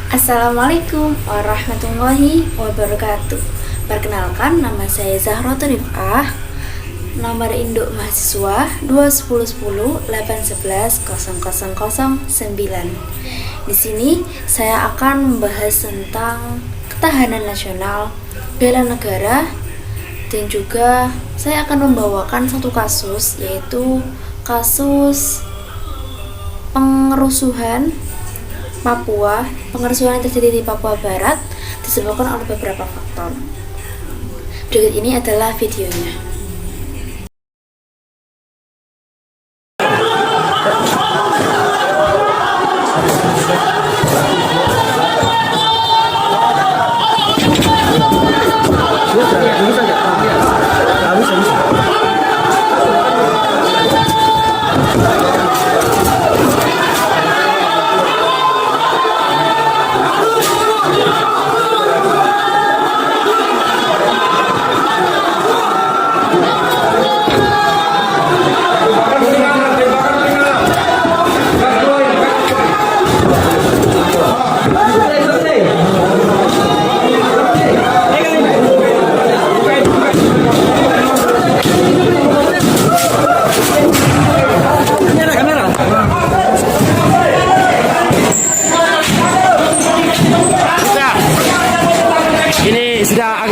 Assalamualaikum warahmatullahi wabarakatuh. Perkenalkan, nama saya Zahrotul Rifah. Nomor induk mahasiswa 2108118110009. Di sini saya akan membahas tentang ketahanan nasional, bela negara, dan juga saya akan membawakan satu kasus, yaitu kasus pengerusuhan yang terjadi di Papua Barat disebabkan oleh beberapa faktor. Berikut ini adalah videonya.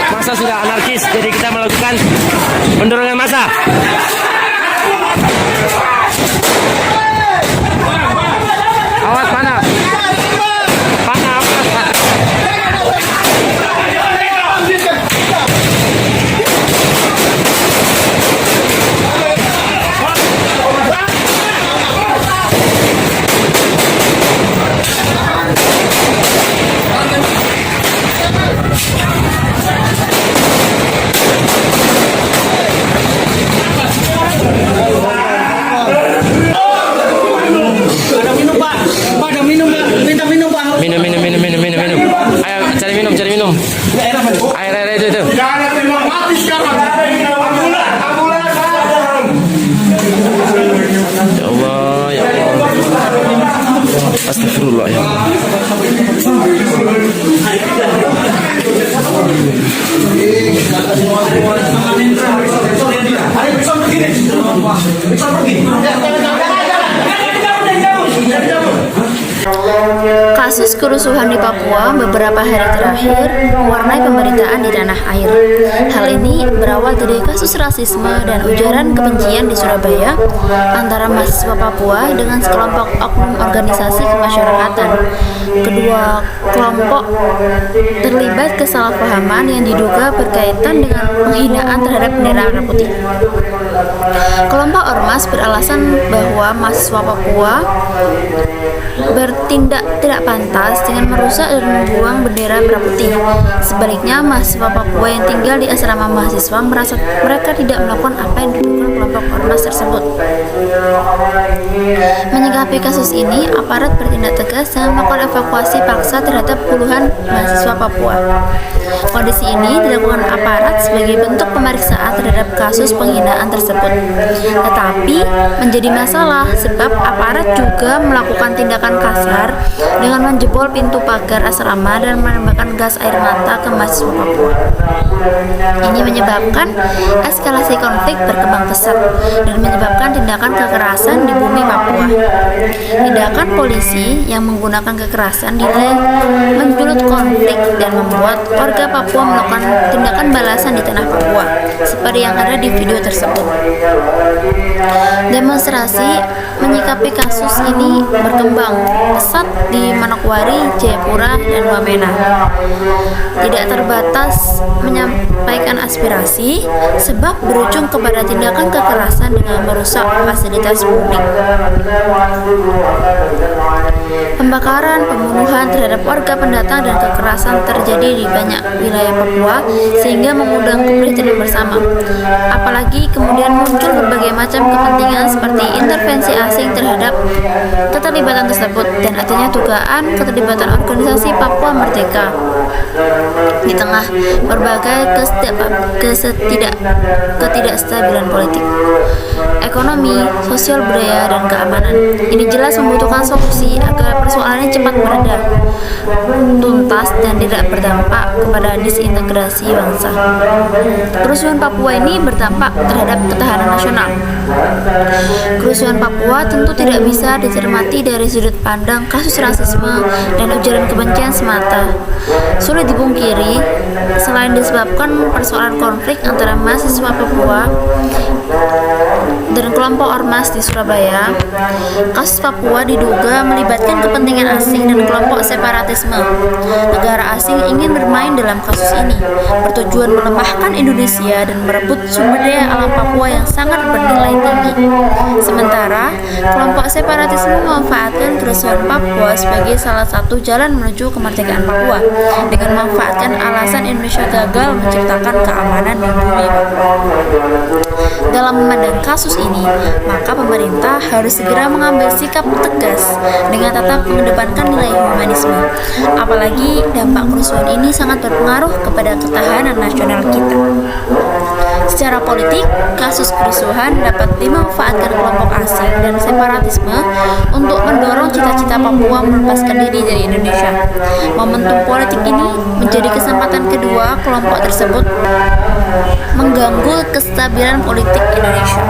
Masa sudah anarkis, jadi kita melakukan pendorongan massa. Awas panas. Minum. Ayo cari minum. Air itu. Ya Allah. Astagfirullah ya. Kasus kerusuhan di Papua beberapa hari terakhir mewarnai pemberitaan di tanah air. Hal ini berawal dari kasus rasisme dan ujaran kebencian di Surabaya antara mahasiswa Papua dengan sekelompok oknum organisasi kemasyarakatan. Kedua kelompok terlibat kesalahpahaman yang diduga berkaitan dengan penghinaan terhadap bendera merah putih. Kelompok ormas beralasan bahwa mahasiswa Papua bertindak tidak pantas dengan merusak dan membuang bendera merah putih. Sebaliknya, mahasiswa Papua yang tinggal di asrama mahasiswa merasa mereka tidak melakukan apa yang dilakukan kelompok ormas tersebut. Menyikapi kasus ini, aparat bertindak tegas dan melakukan evakuasi paksa terhadap puluhan mahasiswa Papua. Kondisi ini dilakukan aparat sebagai bentuk pemeriksaan terhadap kasus penghinaan tersebut. Tetapi menjadi masalah sebab aparat juga melakukan tindakan kasar dengan menjebol pintu pagar asrama dan menembakkan gas air mata ke mahasiswa Papua. Ini menyebabkan eskalasi konflik berkembang pesat dan menyebabkan tindakan kekerasan di bumi Papua. Tindakan polisi yang menggunakan kekerasan dinilai menjulut konflik dan membuat warga Papua melakukan tindakan balasan di tanah Papua, seperti yang ada di video tersebut. Demonstrasi menyikapi kasus ini berkembang pesat di Manokwari, Jayapura, dan Wamena. Tidak terbatas menyampaikan aspirasi, sebab berujung kepada tindakan kekerasan dengan merusak fasilitas publik. Pembakaran, pembunuhan terhadap warga pendatang dan kekerasan terjadi di banyak wilayah Papua sehingga mengundang keprihatinan bersama. Apalagi kemudian muncul berbagai macam kepentingan seperti intervensi asing terhadap keterlibatan tersebut dan adanya dugaan keterlibatan organisasi Papua Merdeka di tengah berbagai ketidakstabilan politik. ekonomi, sosial budaya, dan keamanan. Ini jelas membutuhkan solusi agar persoalannya cepat mereda, tuntas, dan tidak berdampak kepada disintegrasi bangsa. Kerusuhan Papua ini berdampak terhadap ketahanan nasional. Kerusuhan Papua tentu tidak bisa dicermati dari sudut pandang kasus rasisme dan ujaran kebencian semata. Sulit dipungkiri, selain disebabkan persoalan konflik antara mahasiswa Papua dan kelompok ormas di Surabaya, kasus Papua diduga melibatkan kepentingan asing dan kelompok separatisme. Negara asing ingin bermain dalam kasus ini, bertujuan melemahkan Indonesia dan merebut sumber daya alam Papua yang sangat bernilai tinggi. Sementara, kelompok separatisme memanfaatkan kerusuhan Papua sebagai salah satu jalan menuju kemerdekaan Papua dengan memanfaatkan alasan Indonesia gagal menciptakan keamanan di bumi Papua. Dalam memandang kasus ini, maka pemerintah harus segera mengambil sikap tegas dengan tetap mengedepankan nilai humanisme. Apalagi dampak kerusuhan ini sangat berpengaruh kepada ketahanan nasional kita. Secara politik, kasus kerusuhan dapat dimanfaatkan kelompok asing dan separatisme untuk mendorong cita-cita Papua melepaskan diri dari Indonesia. Momentum politik ini menjadi kesempatan kedua kelompok tersebut mengganggu kestabilan politik Indonesia.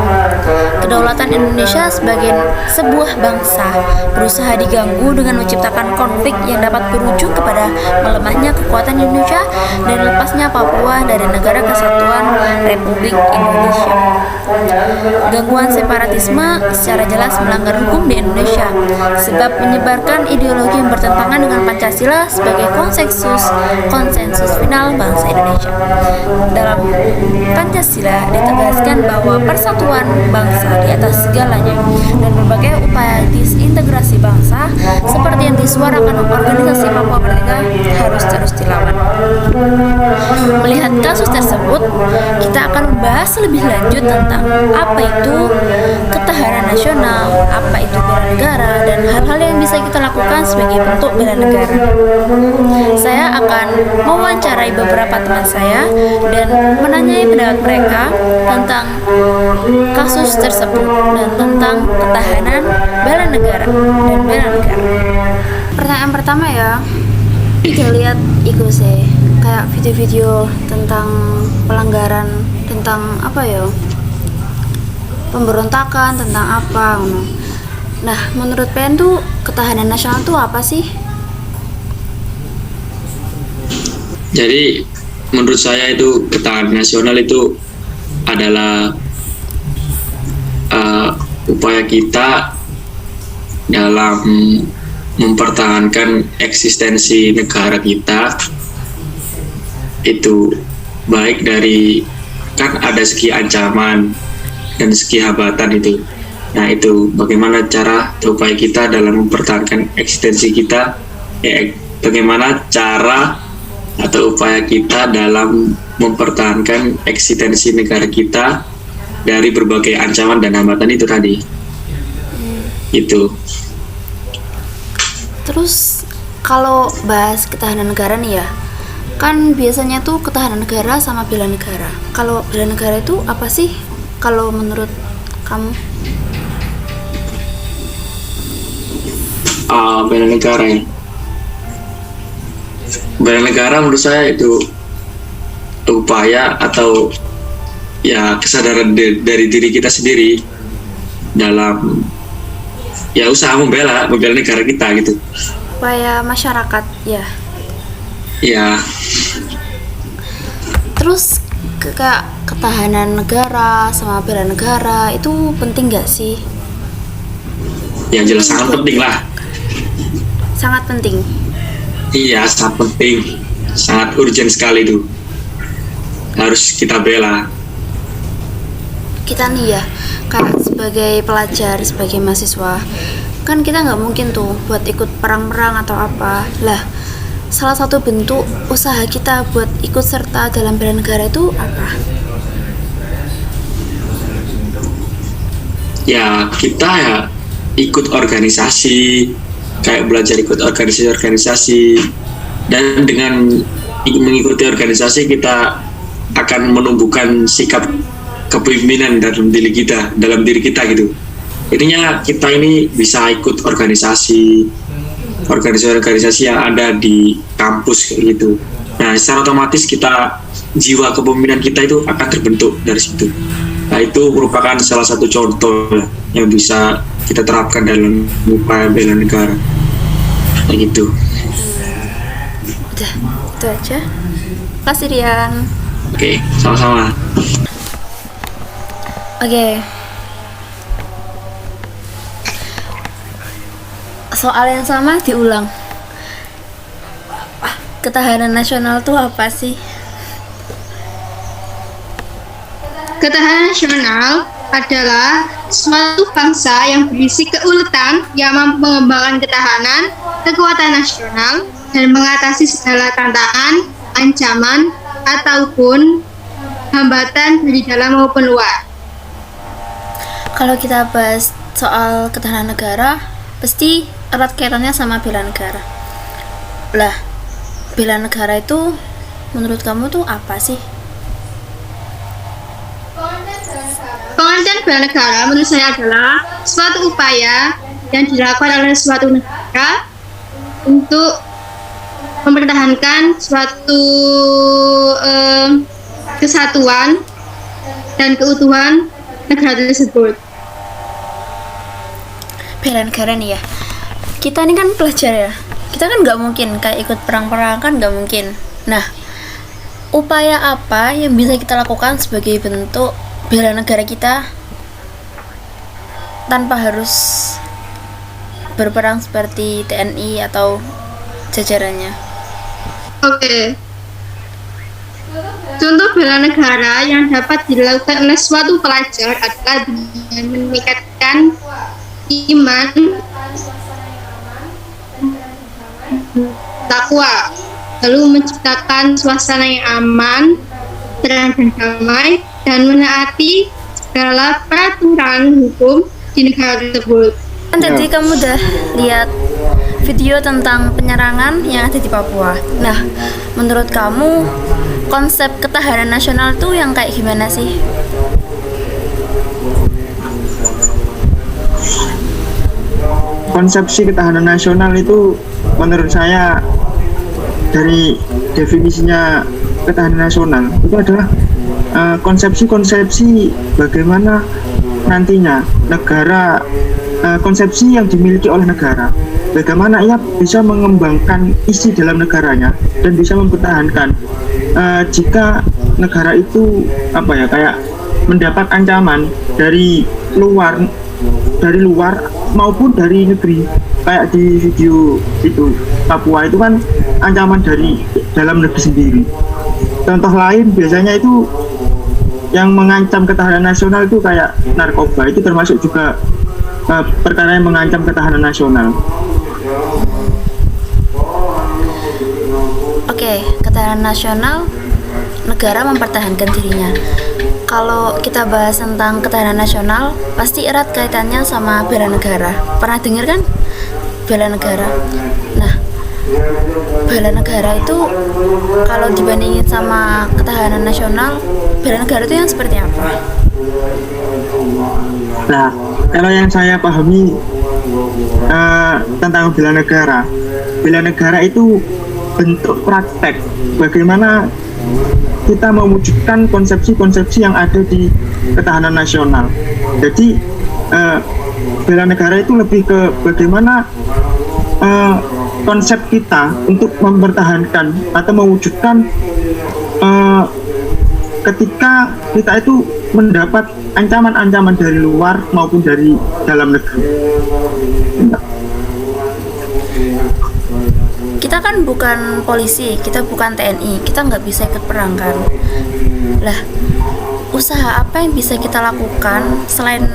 Kedaulatan Indonesia sebagai sebuah bangsa berusaha diganggu dengan menciptakan konflik yang dapat berujung kepada melemahnya kekuatan Indonesia dan lepasnya Papua dari Negara Kesatuan Republik Indonesia. Gangguan separatisme secara jelas melanggar hukum di Indonesia sebab menyebarkan ideologi yang bertentangan dengan Pancasila sebagai konsensus final bangsa Indonesia. Dalam Pancasila ditegaskan bahwa persatuan bangsa di atas segalanya dan berbagai upaya disintegrasi bangsa seperti yang disuarakan organisasi Papua Merdeka harus terus dilawan. Melihat kasus tersebut, kita akan membahas lebih lanjut tentang apa itu ketahanan nasional, apa itu bela negara, dan hal-hal yang bisa kita lakukan sebagai bentuk bela negara. Saya akan mewawancarai beberapa teman saya dan menanyai pendapat mereka tentang kasus tersebut dan tentang ketahanan bela negara dan bela negara. Pertanyaan pertama ya, kita lihat itu sih kayak video-video tentang pelanggaran, tentang apa ya, pemberontakan, tentang apa. Nah, menurut PN tuh ketahanan nasional tuh apa sih? Jadi menurut saya itu ketahanan nasional itu adalah upaya kita dalam mempertahankan eksistensi negara kita, itu baik dari, kan ada segi ancaman dan segi hambatan itu. Nah, itu bagaimana cara upaya kita dalam mempertahankan eksistensi kita, bagaimana cara atau upaya kita dalam mempertahankan eksistensi negara kita dari berbagai ancaman dan hambatan itu tadi. Itu. Terus kalau bahas ketahanan negara nih ya, kan biasanya tuh ketahanan negara sama bela negara. Kalau bela negara itu apa sih kalau menurut kamu? Bela negara ya. Bela negara menurut saya itu upaya atau ya kesadaran dari diri kita sendiri dalam ya usaha membela negara kita gitu. Upaya masyarakat ya. Ya. Terus ketahanan negara sama bela negara itu penting gak sih? Ya jelas sangat penting lah. Sangat penting. Iya, sangat penting, sangat urgent sekali itu. Harus kita bela. Kita nih ya, kayak sebagai pelajar, sebagai mahasiswa, kan kita nggak mungkin tuh buat ikut perang-perang atau apa. Lah, salah satu bentuk usaha kita buat ikut serta dalam bela negara itu apa? Ya, kita ya ikut organisasi, kayak belajar ikut organisasi-organisasi, dan dengan mengikuti organisasi kita akan menumbuhkan sikap kepemimpinan dalam diri kita gitu. Intinya kita ini bisa ikut organisasi yang ada di kampus kayak gitu. Nah, secara otomatis jiwa kepemimpinan kita itu akan terbentuk dari situ. Nah, itu merupakan salah satu contoh yang bisa kita terapkan dalam upaya bela negara. Kayak gitu. Udah, itu aja. Makasih Rian. Oke, sama-sama. Oke. Soal yang sama diulang. Ketahanan nasional itu apa sih? Ketahanan nasional adalah suatu bangsa yang berisi keuletan yang mampu mengembangkan ketahanan, kekuatan nasional, dan mengatasi segala tantangan, ancaman, ataupun hambatan dari dalam maupun luar. Kalau kita bahas soal ketahanan negara, pasti erat kaitannya sama bela negara. Lah, bela negara itu menurut kamu tuh apa sih? Pengertian bela negara menurut saya adalah suatu upaya yang dilakukan oleh suatu negara untuk mempertahankan suatu kesatuan dan keutuhan negara tersebut. Bela negara nih ya, kita ini kan pelajar ya, kita kan nggak mungkin kayak ikut perang-perang, kan nggak mungkin. Nah, upaya apa yang bisa kita lakukan sebagai bentuk bela negara kita tanpa harus berperang seperti TNI atau jajarannya? Oke. Contoh bela negara yang dapat dilakukan oleh suatu pelajar adalah dengan meningkatkan iman, takwa, lalu menciptakan suasana yang aman, tenang dan damai, dan menaati segala peraturan hukum di negara tersebut. Kan tadi kamu udah lihat video tentang penyerangan yang ada di Papua. Nah, menurut kamu konsep ketahanan nasional tuh yang kayak gimana sih? Konsepsi ketahanan nasional itu menurut saya dari definisinya ketahanan nasional itu adalah konsepsi-konsepsi bagaimana nantinya negara, konsepsi yang dimiliki oleh negara, bagaimana ia bisa mengembangkan isi dalam negaranya dan bisa mempertahankan jika negara itu kayak mendapat ancaman dari luar maupun dari negeri. Kayak di video itu Papua itu kan ancaman dari dalam negeri sendiri. Contoh lain biasanya itu yang mengancam ketahanan nasional itu kayak narkoba, itu termasuk juga perkara yang mengancam ketahanan nasional. Oke, ketahanan nasional, negara mempertahankan dirinya. Kalau kita bahas tentang ketahanan nasional, pasti erat kaitannya sama bela negara. Pernah dengar kan? Bela negara. Nah, bela negara itu kalau dibandingin sama ketahanan nasional, bela negara itu yang seperti apa? Nah, kalau yang saya pahami tentang bela negara itu bentuk praktek bagaimana kita mewujudkan konsepsi-konsepsi yang ada di ketahanan nasional. Jadi bela negara itu lebih ke bagaimana konsep kita untuk mempertahankan atau mewujudkan ketika kita itu mendapat ancaman-ancaman dari luar maupun dari dalam negeri. Kita kan bukan polisi, kita bukan TNI, kita nggak bisa ikut perang kan. Lah, usaha apa yang bisa kita lakukan selain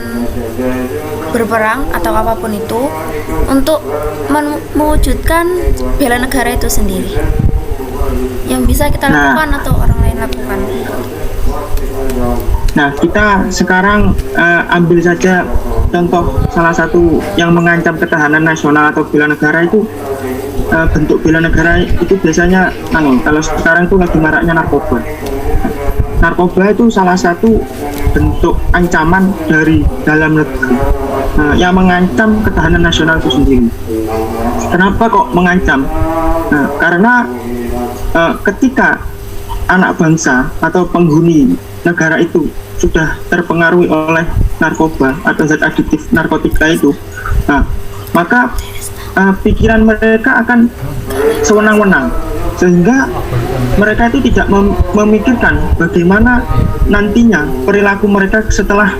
berperang atau apapun itu untuk mewujudkan bela negara itu sendiri? Yang bisa kita lakukan atau orang lain lakukan? Nah, kita sekarang ambil saja contoh salah satu yang mengancam ketahanan nasional atau bela negara itu. Bentuk bela negara itu biasanya kalau sekarang tuh lagi maraknya narkoba. narkoba itu salah satu bentuk ancaman dari dalam negeri yang mengancam ketahanan nasional itu sendiri. Kenapa kok mengancam? Nah, karena ketika anak bangsa atau penghuni negara itu sudah terpengaruhi oleh narkoba atau zat adiktif narkotika itu, maka pikiran mereka akan sewenang-wenang, sehingga mereka itu tidak memikirkan bagaimana nantinya perilaku mereka setelah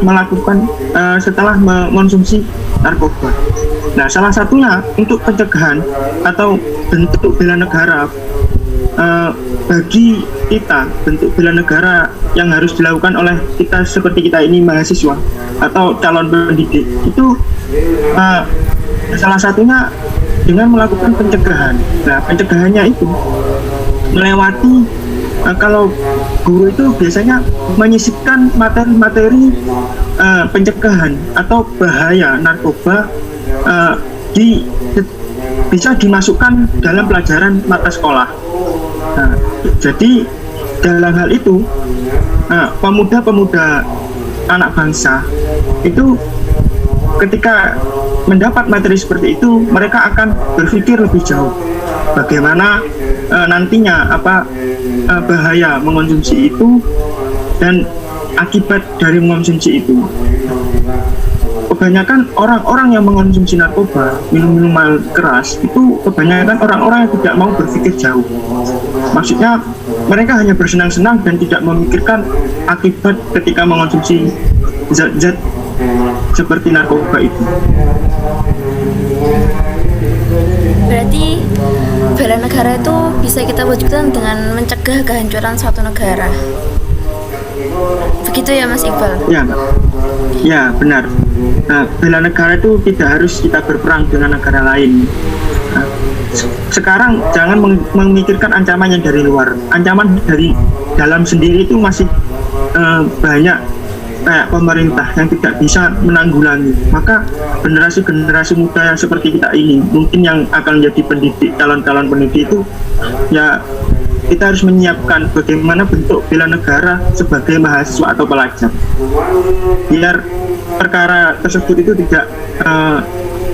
mengonsumsi narkoba. Nah, salah satunya untuk pencegahan atau bentuk bela negara bagi kita, bentuk bela negara yang harus dilakukan oleh kita seperti kita ini mahasiswa atau calon pendidik itu salah satunya dengan melakukan pencegahan. Nah, pencegahannya itu melewati kalau guru itu biasanya menyisipkan materi-materi pencegahan atau bahaya narkoba bisa dimasukkan dalam pelajaran mata sekolah. Nah, jadi dalam hal itu pemuda-pemuda anak bangsa itu ketika mendapat materi seperti itu, mereka akan berpikir lebih jauh bagaimana nantinya bahaya mengonsumsi itu dan akibat dari mengonsumsi itu. Kebanyakan orang-orang yang mengonsumsi narkoba, minum-minuman keras itu kebanyakan orang-orang yang tidak mau berpikir jauh. Maksudnya mereka hanya bersenang-senang dan tidak memikirkan akibat ketika mengonsumsi zat-zat seperti narkoba itu. Berarti bela negara itu bisa kita wujudkan dengan mencegah kehancuran suatu negara. Begitu ya Mas Iqbal? Ya, Mbak. Ya, benar. Nah, bela negara itu tidak harus kita berperang dengan negara lain. Nah, sekarang jangan memikirkan ancaman yang dari luar. Ancaman dari dalam sendiri itu masih banyak, kayak pemerintah yang tidak bisa menanggulangi. Maka generasi-generasi muda yang seperti kita ini, mungkin yang akan menjadi pendidik, calon-calon pendidik itu, ya kita harus menyiapkan bagaimana bentuk bela negara sebagai mahasiswa atau pelajar, biar perkara tersebut itu tidak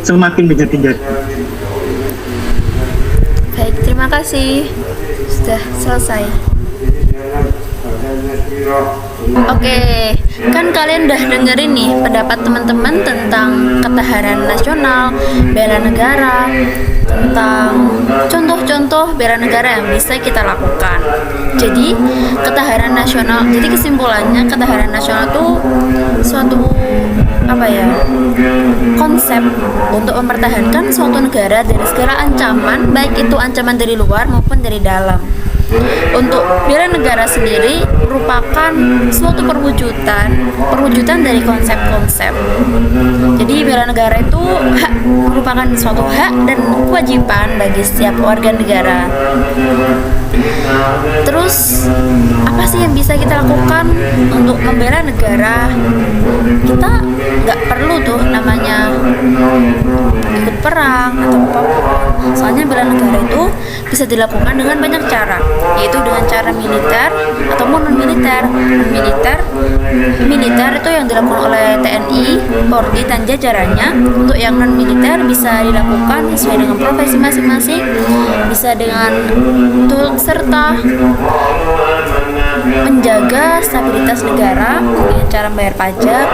semakin menjadi-jadi. Baik, terima kasih. Sudah selesai. Oke, kan kalian udah dengerin nih pendapat teman-teman tentang ketahanan nasional, bela negara, tentang contoh-contoh bela negara yang bisa kita lakukan. Jadi ketahanan nasional, jadi kesimpulannya ketahanan nasional itu suatu konsep untuk mempertahankan suatu negara dari segala ancaman, baik itu ancaman dari luar maupun dari dalam. Untuk bela negara sendiri merupakan suatu perwujudan dari konsep-konsep. Jadi bela negara itu merupakan suatu hak dan kewajiban bagi setiap warga negara. Terus apa sih yang bisa kita lakukan untuk membela negara? Kita nggak perlu tuh namanya ikut perang atau apapun. Soalnya bela negara itu bisa dilakukan dengan banyak cara, yaitu dengan cara militer ataupun non militer. Militer itu yang dilakukan oleh TNI, Polri dan jajarannya. Untuk yang non militer bisa dilakukan sesuai dengan profesi masing-masing, bisa dengan serta menjaga stabilitas negara dengan cara membayar pajak,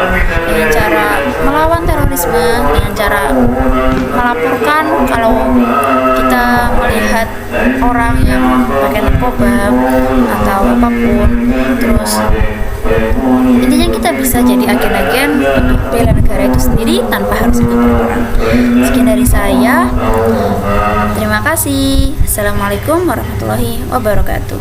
dengan cara melawan terorisme, dengan cara melaporkan kalau kita melihat orang yang pakai narkoba atau apapun. Terus intinya kita bisa jadi agen-agen untuk bela negara itu sendiri tanpa harus ikut berperang. Sekian dari saya. Terima kasih. Assalamualaikum warahmatullahi wabarakatuh.